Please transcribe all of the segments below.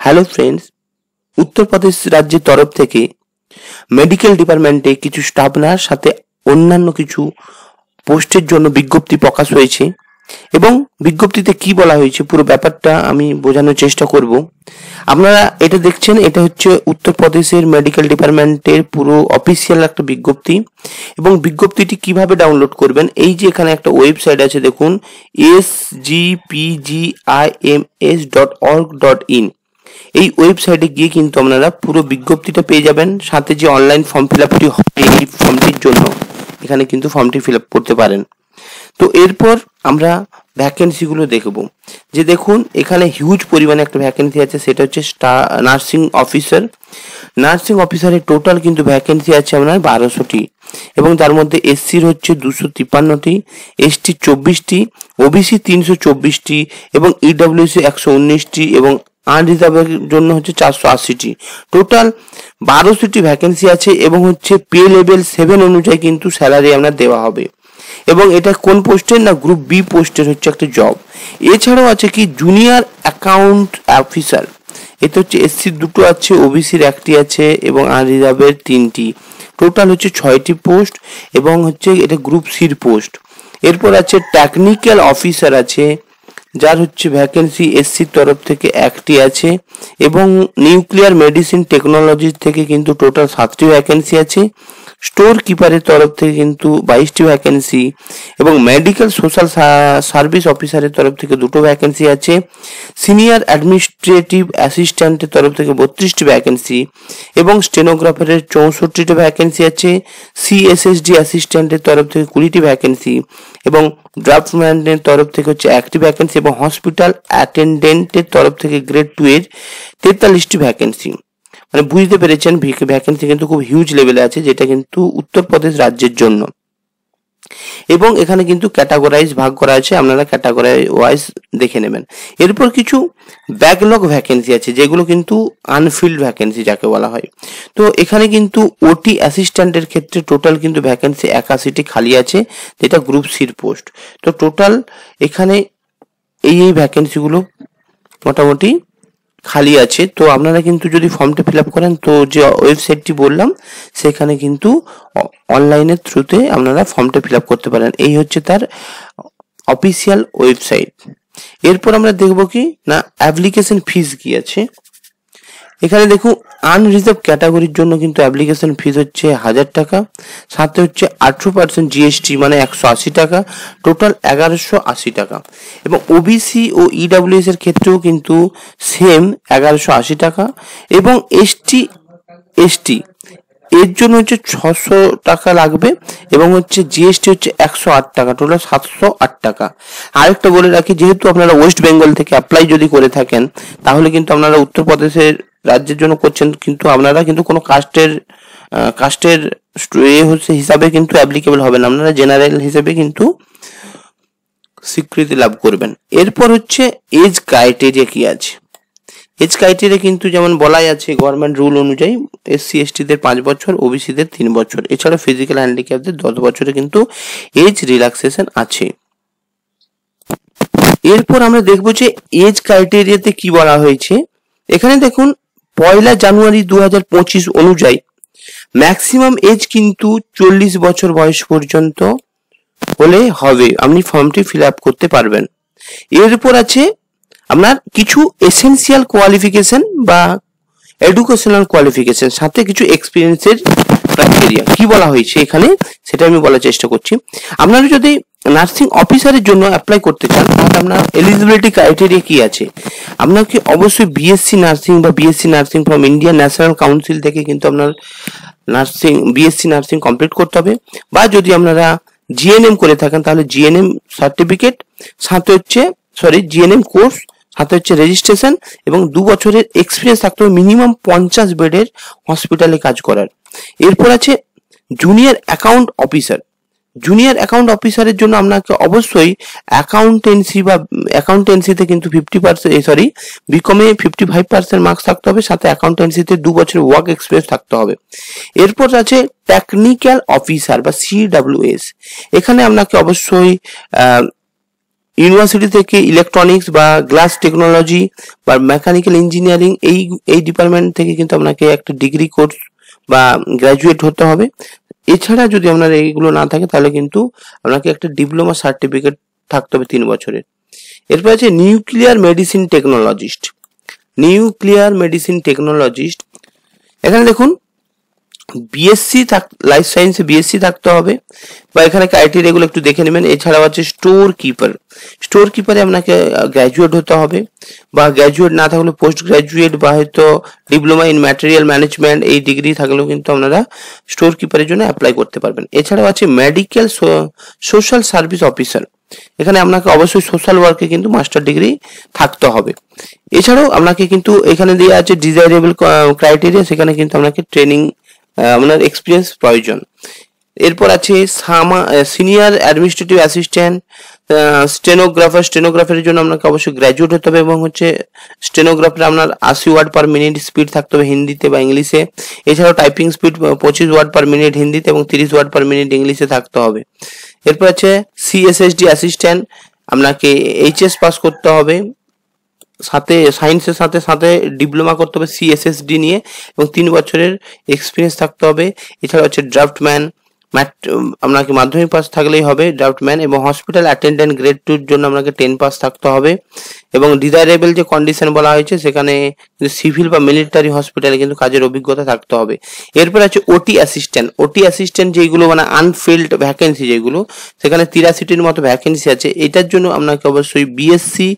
Hello friends, Uttar Pradesh রাজ্যের তরফ থেকে মেডিকেল ডিপার্টমেন্টে কিছু স্টাফ নার্স সাথে অন্যান্য কিছু পোস্টের জন্য বিজ্ঞপ্তি প্রকাশ হয়েছে এবং বিজ্ঞপ্তিতে কি বলা হয়েছে পুরো ব্যাপারটা আমি বোঝানোর চেষ্টা করব। আপনারা এটা দেখছেন, এটা হচ্ছে উত্তরপ্রদেশের মেডিকেল ডিপার্টমেন্টের পুরো অফিসিয়াল একটা বিজ্ঞপ্তি এবং বিজ্ঞপ্তিটি কিভাবে ডাউনলোড করবেন। এই যে এখানে একটা ওয়েবসাইট আছে, দেখুন sgpgims.org.in। এই ওয়েবসাইটে গিয়ে কিন্তু আপনারা পুরো বিজ্ঞপ্তিটা পেয়ে যাবেন, সাথে যে অনলাইন ফর্ম ফিল আপটি হবে এই ফর্মটির জন্য এখানে কিন্তু ফর্মটি ফিল আপ করতে পারেন। তো এরপর আমরা ভ্যাকেন্সিগুলো দেখব। যে দেখুন এখানে হিউজ পরিমাণে একটা ভ্যাকেন্সি আছে, সেটা হচ্ছে নার্সিং অফিসার। নার্সিং অফিসারের টোটাল কিন্তু ভ্যাকেন্সি আছে আপনার 1200টি এবং তার মধ্যে এসসির হচ্ছে 253টি, এসটি 24টি, ওবিসি 324টি এবং ইডব্লিউসি 119টি এবং আনরিজার্ভের জন্য হচ্ছে 480টি। টোটাল 1200টি ভ্যাকেন্সি আছে এবং হচ্ছে পে লেভেল 7 অনুযায়ী কিন্তু স্যালারি আপনার দেওয়া হবে এবং এটা কোন পোস্টের না, গ্রুপ বি পোস্টের হচ্ছে একটা জব। এছাড়াও আছে কি জুনিয়র অ্যাকাউন্ট অফিসার, এটা হচ্ছে এসসির 2টো আছে, ওবিসির 1টি আছে এবং আনরিজার্ভের 3টি। টোটাল হচ্ছে 6টি পোস্ট এবং হচ্ছে এটা গ্রুপ সির পোস্ট। এরপর আছে টেকনিক্যাল অফিসার আছে, যার হচ্ছে ভ্যাকেন্সি এসসির তরফ থেকে 1টি আছে এবং নিউক্লিয়ার মেডিসিন টেকনোলজি থেকে কিন্তু টোটাল 7টি ভ্যাকেন্সি আছে। স্টোর কিপারের তরফ থেকে কিন্তু 22টি ভ্যাকেন্সি এবং মেডিকেল সোশ্যাল সার্ভিস অফিসারের তরফ থেকে 2টো ভ্যাকেন্সি আছে। সিনিয়র অ্যাডমিনিস্ট্রেটিভ অ্যাসিস্ট্যান্টের তরফ থেকে 32টি ভ্যাকেন্সি এবং স্টেনোগ্রাফারের 64টি ভ্যাকেন্সি আছে। সিএসএসডি অ্যাসিস্ট্যান্টের তরফ থেকে 20টি ভ্যাকেন্সি এবং ড্রাফটম্যানের তরফ থেকে হচ্ছে 1টি ভ্যাকেন্সি এবং হসপিটাল অ্যাটেন্ডেন্টের তরফ থেকে গ্রেড 2 এর 43টি ভ্যাকেন্সি। মানে বুঝতে পেরেছেন ভ্যাকেন্সি কিন্তু খুব হিউজ লেভেলে আছে, যেটা কিন্তু উত্তরপ্রদেশ রাজ্যের জন্য। এবং এখানে কিন্তু ক্যাটাগরাইজ ভাগ করা আছে, আপনারা ক্যাটাগরি ওয়াইজ দেখে নেবেন। এরপর কিছু ব্যাকলগ ভ্যাকেন্সি আছে, যেগুলো কিন্তু আনফিল্ড ভ্যাকেন্সি যাকে বলা হয়। তো এখানে কিন্তু ওটি অ্যাসিস্ট্যান্টের ক্ষেত্রে টোটাল কিন্তু ভ্যাকেন্সি 81টি খালি আছে, যেটা গ্রুপ সির পোস্ট। তো টোটাল এখানে এই ভ্যাকেন্সিগুলো মোটামুটি খালি আছে। তো আপনারা কিন্তু যদি ফর্মটা ফিল আপ করেন, তো যে ওয়েবসাইটটি বললাম সেখানে কিন্তু অনলাইনের থ্রুতে আপনারা ফর্মটা ফিল আপ করতে পারেন। এই হচ্ছে তার অফিসিয়াল ওয়েবসাইট। এরপর আমরা দেখব কি না অ্যাপ্লিকেশন ফিস কি আছে। এখানে দেখুন আনরিজার্ভ ক্যাটাগরির জন্য কিন্তু অ্যাপ্লিকেশন ফিস হচ্ছে 1000 টাকা, সাথে হচ্ছে 18% জিএসটি মানে 180 টাকা, টোটাল 1180 টাকা। এবং ওবিসি ও ইডব্লিউএস এর ক্ষেত্রেও কিন্তু সেম 1180 টাকা এবং এসটি এর জন্য হচ্ছে 600 টাকা লাগবে এবং হচ্ছে জিএসটি হচ্ছে 108 টাকা, টোটাল 708 টাকা। আরেকটা বলে রাখি, যেহেতু আপনারা ওয়েস্ট বেঙ্গল থেকে অ্যাপ্লাই যদি করে থাকেন তাহলে কিন্তু আপনারা উত্তরপ্রদেশের রাজ্যের জন্য করছেন, কিন্তু আপনারা কিন্তু কোনো কাস্টের হিসাবে কিন্তু অ্যাপ্লিকেবল হবে না, আপনারা জেনারেল হিসেবে কিন্তু স্বীকৃতি লাভ করবেন। এরপর হচ্ছে এজ ক্রাইটেরিয়া কি আছে। এজ ক্রাইটেরিয়া কিন্তু যেমন বলাই আছে গভর্নমেন্ট রুল অনুযায়ী এসসি এসটিদের 5 বছর, ওবিসিদের 3 বছর, এছাড়া ফিজিক্যাল হ্যান্ডিক্যাপদের 10 বছরে কিন্তু এজ রিল্যাক্সেশন আছে। এরপর আমরা দেখবো যে এজ ক্রাইটেরিয়াতে কি বলা হয়েছে। এখানে দেখুন 1 জানুয়ারি 2025 অনুযায়ী ম্যাক্সিমাম এজ কিন্তু 40 বছর বয়স পর্যন্ত হলে হবে, আপনি ফর্মটি ফিল আপ করতে পারবেন। এরপর আছে আপনার কিছু এসেনশিয়াল কোয়ালিফিকেশন বা এডুকেশনাল কোয়ালিফিকেশন, সাথে কিছু এক্সপিরিয়েন্সের ক্রাইটেরিয়া কি বলা হয়েছে এখানে সেটা আমি বলার চেষ্টা করছি। আপনারা যদি নার্সিং অফিসারের জন্য অ্যাপ্লাই করতে চান তাহলে আপনার এলিজিবিলিটি ক্রাইটেরিয়া কি আছে। আপনাকে অবশ্যই বিএসসি নার্সিং বা BSc nursing from Indian national council থেকে কিন্তু আপনার বিএসসি নার্সিং কমপ্লিট করতে হবে, বা যদি আপনারা জিএনএম করে থাকেন তাহলে জিএনএম সার্টিফিকেট, সাথে হচ্ছে জিএনএম কোর্স, সাথে হচ্ছে রেজিস্ট্রেশন এবং 2 বছরের এক্সপিরিয়েন্স থাকতে হবে মিনিমাম 50 বেডের হসপিটালে কাজ করার। এরপর আছে junior account officer. Junior account অফিসারের জন্য আপনাকে অবশ্যই অ্যাকাউন্টেন্সিতে কিন্তু 50% বিকমে 55% মার্কস থাকতে হবে, সাথে অ্যাকাউন্টেন্সিতে 2 বছরের ওয়ার্ক এক্সপিরিয়েন্স থাকতে হবে। এরপর আছে টেকনিক্যাল অফিসার বা সিডব্লিউএস। এখানে আপনাকে অবশ্যই ইউনিভার্সিটি থেকে ইলেকট্রনিক্স বা গ্লাস টেকনোলজি বা মেকানিক্যাল ইঞ্জিনিয়ারিং এই ডিপার্টমেন্ট থেকে কিন্তু আপনাকে একটা ডিগ্রি কোর্স বা গ্রাজুয়েট হতে হবে। এছাড়া যদি আপনার এইগুলো না থাকে তাহলে কিন্তু আপনাকে একটা ডিপ্লোমা সার্টিফিকেট থাকতে হবে 3 বছরের। এরপর আছে নিউক্লিয়ার মেডিসিন টেকনোলজিস্ট। এখানে দেখুন বিএসসি লাইফ সায়েন্সে বিএসসি থাকতে হবে বা এখানে ক্রাইটেরিয়া গুলো একটু দেখে নেবেন। এছাড়াও আছে স্টোর কিপারে আপনাকে গ্র্যাজুয়েট হতে হবে বা গ্র্যাজুয়েট না থাকলে পোস্ট গ্র্যাজুয়েট বা হয়তো ডিপ্লোমা ইন ম্যাটেরিয়াল ম্যানেজমেন্ট এই ডিগ্রি থাকলেও কিন্তু আপনারা স্টোর কিপারের জন্য অ্যাপ্লাই করতে পারবেন। এছাড়াও আছে মেডিকেল সোশ্যাল সার্ভিস অফিসার। এখানে আপনাকে অবশ্যই সোশ্যাল ওয়ার্কে কিন্তু মাস্টার ডিগ্রি থাকতে হবে। এছাড়াও আপনাকে কিন্তু এখানে দিয়ে আছে ডিজায়ারেবল ক্রাইটেরিয়া, সেখানে কিন্তু আপনাকে ট্রেনিং আপনার এক্সপিরিয়েন্স প্রয়োজন। এরপর আছে সিনিয়র অ্যাডমিনিস্ট্রেটিভ অ্যাসিস্ট্যান্ট, স্টেনোগ্রাফারের জন্য আপনাকে অবশ্যই গ্র্যাজুয়েট হতে হবে এবং হচ্ছে স্টেনোগ্রাফারে আপনার 80 ওয়ার্ড পার মিনিট স্পিড থাকতে হবে হিন্দিতে বা ইংলিশে। এছাড়াও typing speed 25 word per minute হিন্দিতে এবং 30 ওয়ার্ড পার মিনিট ইংলিশে থাকতে হবে। এরপর আছে সিএসএসডি অ্যাসিস্ট্যান্ট, আপনাকে এইচএস পাস করতে হবে, সাথে সায়েন্সের সাথে সাথে ডিপ্লোমা করতে হবে সিএসএসডি নিয়ে এবং 3 বছরের এক্সপিরিয়েন্স থাকতে হবে। এছাড়া হচ্ছে ড্রাফটম্যান, আপনাকে মাধ্যমিক পাস থাকলেই হবে ড্রাফটম্যান, এবং হসপিটাল অ্যাটেন্ডেন্ট গ্রেড 2 এর জন্য আপনাকে 10 পাস থাকতে হবে। এবং ডিজায়ারেবল যে কন্ডিশন বলা হয়েছে সেখানে সিভিল বা মিলিটারি হসপিটালে কিন্তু কাজের অভিজ্ঞতা থাকতে হবে। এরপর আছে ওটি অ্যাসিস্ট্যান্ট যেগুলো মানে আনফিল্ড ভ্যাকেন্সি যেগুলো, সেখানে 83টির মতো ভ্যাকেন্সি আছে। এটার জন্য আপনাকে অবশ্যই বিএসসি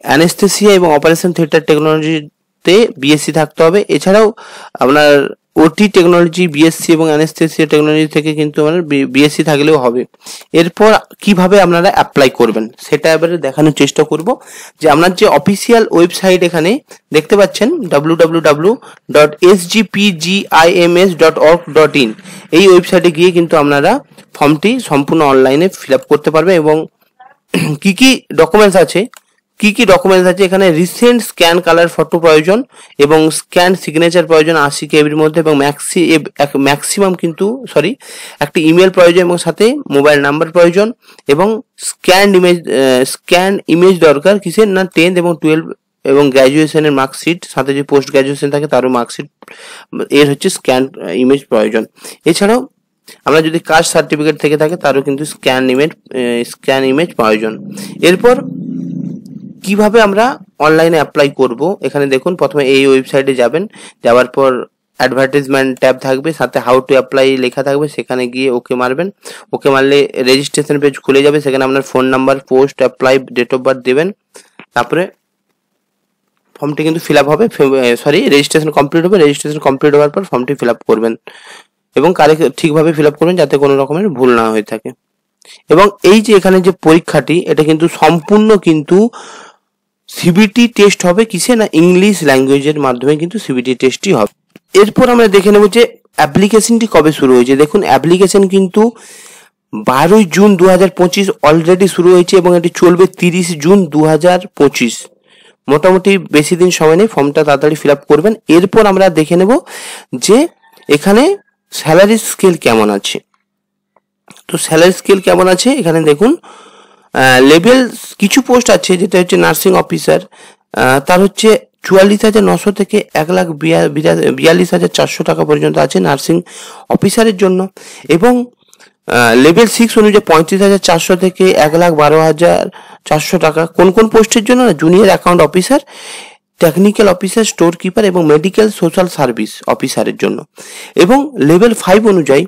অ্যানেস্থেসিয়া এবং অপারেশন থিয়েটার টেকনোলজিতে বিএসসি থাকতে হবে। এছাড়াও আপনার ওটি টেকনোলজি বিএসসি এবং অ্যানেস্থেসিয়া টেকনোলজি থেকে কিন্তু আপনার বিএসসি থাকলেও হবে। এরপর কিভাবে আপনারা অ্যাপ্লাই করবেন সেটা এবারে দেখানোর চেষ্টা করব। যে আপনার যে অফিসিয়াল ওয়েবসাইট এখানে দেখতে পাচ্ছেন www.sgpgims.org.in, এই ওয়েবসাইটে গিয়ে কিন্তু আপনারা ফর্মটি সম্পূর্ণ অনলাইনে ফিল আপ করতে পারবেন। এবং কি কি ডকুমেন্টস আছে এখানে রিসেন্ট স্ক্যান কালার ফটো প্রয়োজন এবং স্ক্যান সিগনেচার প্রয়োজন 80 কেবির মধ্যে, এবং ম্যাক্সিমাম কিন্তু একটা ইমেল প্রয়োজন এবং সাথে মোবাইল নাম্বার প্রয়োজন, এবং স্ক্যান ইমেজ দরকার কিসের না 10th এবং 12 এবং গ্র্যাজুয়েশনের মার্কশিট, সাথে যে পোস্ট গ্র্যাজুয়েশন থাকে তারও মার্কশিট, এর হচ্ছে স্ক্যান ইমেজ প্রয়োজন। এছাড়াও আমরা যদি কাস্ট সার্টিফিকেট থেকে থাকে তারও কিন্তু স্ক্যান ইমেজ প্রয়োজন। এরপর কিভাবে আমরা অনলাইনে অ্যাপ্লাই করব, এখানে দেখুন প্রথমে এই ওয়েবসাইটে যাবেন, যাওয়ার পর অ্যাডভার্টাইজমেন্ট ট্যাব থাকবে, সাথে হাউ টু অ্যাপ্লাই লেখা থাকবে, সেখানে গিয়ে ওকে মারবেন। ওকে মারলে রেজিস্ট্রেশন পেজ খুলে যাবে, সেখানে আপনার phone number, post, apply, date of birth দেবেন। তারপরে ফর্মটি কিন্তু ফিল আপ হবে, রেজিস্ট্রেশন কমপ্লিট হবে। রেজিস্ট্রেশন কমপ্লিট হওয়ার পর ফর্মটি ফিল আপ করবেন এবং ঠিকভাবে ফিল আপ করবেন যাতে কোনো রকমের ভুল না হয়ে থাকে। এবং এই যে এখানে যে পরীক্ষাটি, এটা কিন্তু সম্পূর্ণ কিন্তু সিবিটি টেস্ট হবে কিসে না ইংলিশ ল্যাঙ্গুয়েজের মাধ্যমে কিন্তু সিবিটি টেস্টই হবে। এরপর আমরা দেখে নেব যে অ্যাপ্লিকেশনটি কবে শুরু হয়েছে। দেখুন অ্যাপ্লিকেশন কিন্তু 12 জুন 2025 অলরেডি শুরু হয়েছে এবং এটি চলবে 30 জুন 2025। মোটামুটি বেশি দিন সময় নেই, ফর্মটা তাড়াতাড়ি ফিল আপ করবেন। এরপর আমরা দেখে নেব যে এখানে স্যালারি স্কেল কেমন আছে। তো স্যালারি স্কেল কেমন আছে এখানে দেখুন, লেভেল কিছু পোস্ট আছে যেটা হচ্ছে নার্সিং অফিসার, তার হচ্ছে 44,900 থেকে 1,42,400 টাকা পর্যন্ত আছে নার্সিং অফিসারের জন্য। এবং লেভেল 6 অনুযায়ী 35,400 থেকে 1,12,400 টাকা। কোন কোন পোস্টের জন্য? Junior account officer, technical officer, store keeper এবং মেডিকেল সোশ্যাল সার্ভিস অফিসারের জন্য। এবং লেভেল 5 অনুযায়ী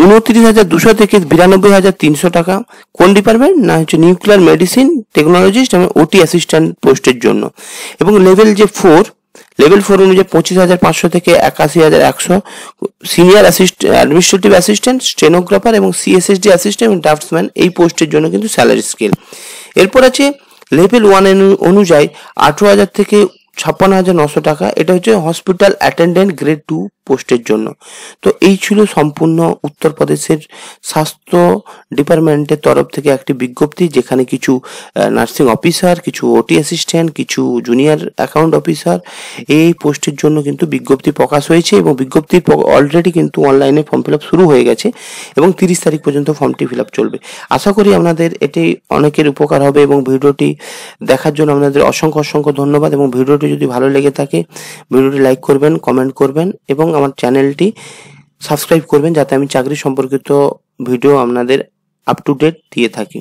29,200 থেকে 92,300 টাকা। কোন ডিপার্টমেন্ট? না হচ্ছে নিউক্লিয়ার মেডিসিন টেকনোলজিস্ট এবং ওটি অ্যাসিস্ট্যান্ট পোস্টের জন্য। এবং লেভেল 4 অনুযায়ী 25,500 থেকে 81,100 সিনিয়র অ্যাডমিনিস্ট্রেটিভ অ্যাসিস্ট্যান্ট, স্টেনোগ্রাফার এবং সিএসএসডি অ্যাসিস্ট্যান্ট এবং ড্রাফটসম্যান, এই পোস্টের জন্য কিন্তু স্যালারি স্কেল। এরপর আছে লেভেল 1 অনুযায়ী 18,000 থেকে 56,900 টাকা। এটা হচ্ছে হসপিটাল অ্যাটেন্ডেন্ট গ্রেড 2 পোস্টের জন্য। তো এই ছিল সম্পূর্ণ উত্তরপ্রদেশের স্বাস্থ্য ডিপার্টমেন্টের তরফ থেকে একটি বিজ্ঞপ্তি, যেখানে কিছু নার্সিং অফিসার, কিছু ওটি অ্যাসিস্ট্যান্ট, কিছু জুনিয়র অ্যাকাউন্ট অফিসার এই পোস্টের জন্য কিন্তু বিজ্ঞপ্তি প্রকাশ হয়েছে, এবং বিজ্ঞপ্তির অলরেডি কিন্তু অনলাইনে ফর্ম ফিল আপ শুরু হয়ে গেছে এবং 30 তারিখ পর্যন্ত ফর্মটি ফিল আপ চলবে। আশা করি আপনাদের এটি অনেকের উপকার হবে, এবং ভিডিওটি দেখার জন্য আপনাদের অসংখ্য অসংখ্য ধন্যবাদ। এবং ভিডিওটি যদি ভালো লেগে থাকে ভিডিওটি লাইক করবেন, কমেন্ট করবেন এবং আমার চ্যানেলটি সাবস্ক্রাইব করবেন, যাতে আমি চাকরি সম্পর্কিত ভিডিও আপনাদের আপ টু ডেট দিয়ে থাকি।